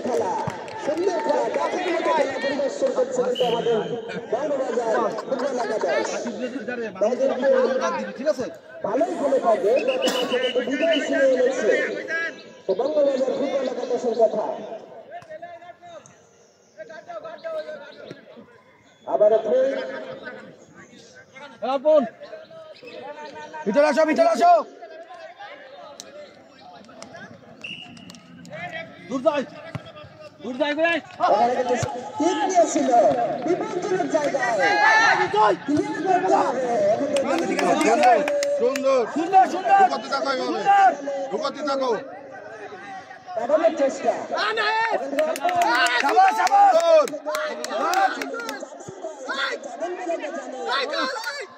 খেলা সুন্দর খেলা দেখেন মতো খেলা পরিদর্শন করছে কিন্তু আমাদের বঙ্গবাজার ফুটবল একাদশ ঠিক আছে ভালোই খেলে থাকে গত ম্যাচে কিন্তু বিজয় ছিনিয়ে এনেছে তো বঙ্গবাজার ফুটবল একাদশের কথা আবার ভিতরে আসো ভিতরে আসো দূর যাই ভাই ঠিক নিয়েছিল বিপজ্জনক জায়গায় সুন্দর সুন্দর সুন্দর ঢুকাতে থাকো কাটানোর চেষ্টা শাবাশ শাবাশ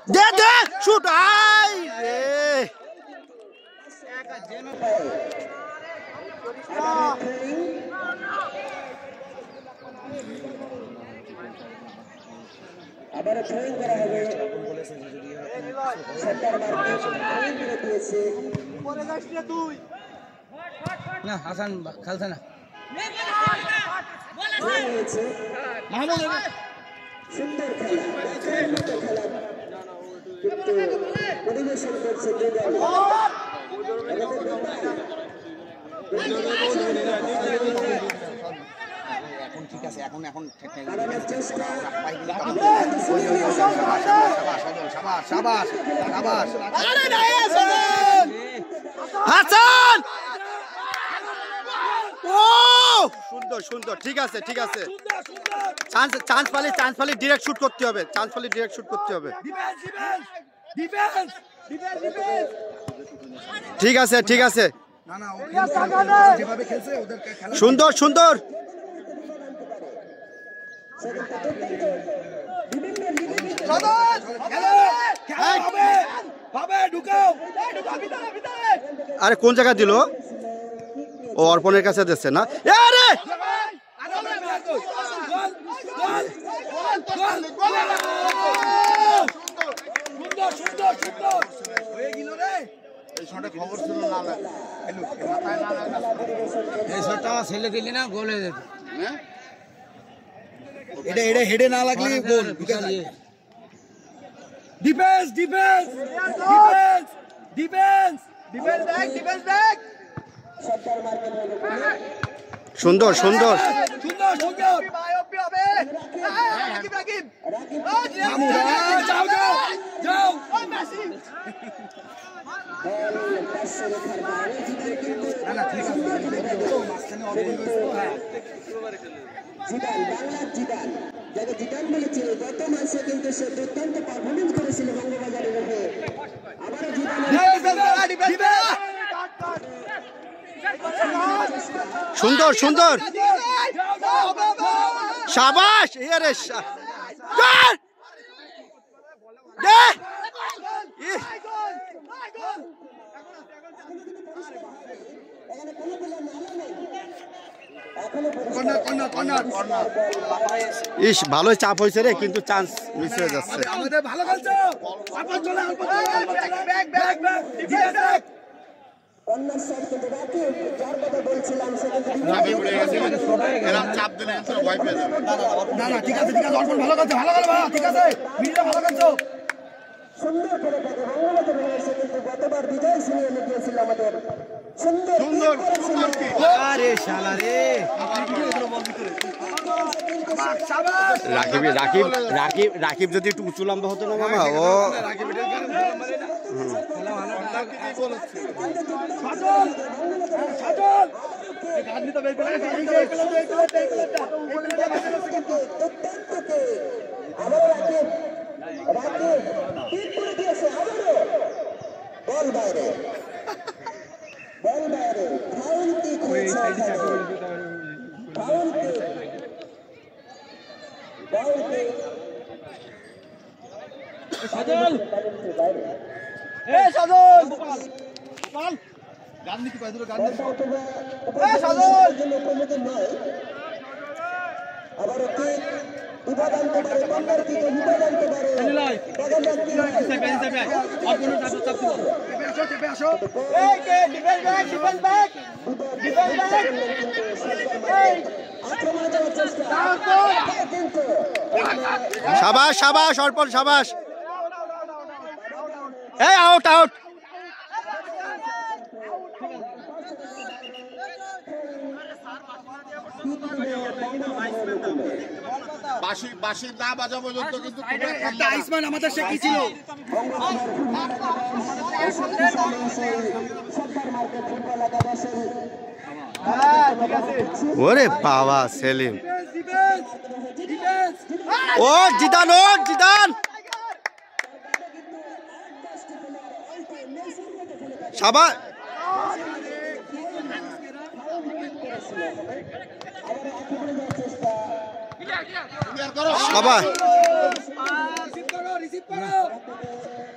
দে দে শুট আই রে আবার ট্রেন করা হবে না হাসান খেলছে না সুন্দর খেলা কিন্তু পরিবেশন করছে এখন ঠিক আছে এখন হাসান ও সুন্দর সুন্দর ঠিক আছে চান্স পালে ডাইরেক্ট শুট করতে হবে ঠিক আছে সুন্দর আরে কোন জায়গা দিল ও অর্পণের কাছে দিচ্ছে না আরে ছেলে দিলি না গোল হয়ে যেত এটা হেডে না লাগলে গোল ডিফেন্স সুন্দর জিদান বলেছে গত মাসে কিন্তু সে দুর্দান্ত পারফরমেন্স করেছিল বঙ্গবাজারের হয়ে আবারও সুন্দর শাবাশ আরে ইস ভালোই চাপ হয়েছে রে কিন্তু চান্স মিস হয়ে যাচ্ছে সুন্দর করে থাকে বঙ্গবাজার হয়েছে কিন্তু গতবার বিজয় ছিনিয়ে গিয়েছিল আমাদের সুন্দর আরে শালা রে রাকিব যদি একটু উঁচু লম্বা হতো না মামা ও বল বাইরে আবার বিভাগ আনতে পারে বঙ্গার দিকে বিভাগ আনতে পারে শাবাশ শাবাশ অর্পণ শাবাশ এই আউট আউট বাঁশি বাঁশি না বাজা পর্যন্ত কিন্তু আইসমান আমাদের সে কি ছিল ওরে বাবা সেলিম ও জিদান শাবাশ শাবাশ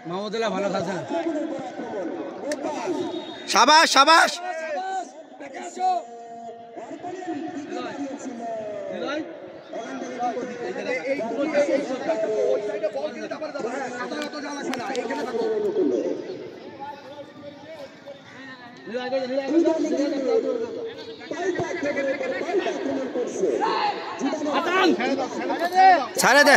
মাহমুদুল্লাহ ভালো খেলছে শাবাশ শাবাশ ছাড়ে দে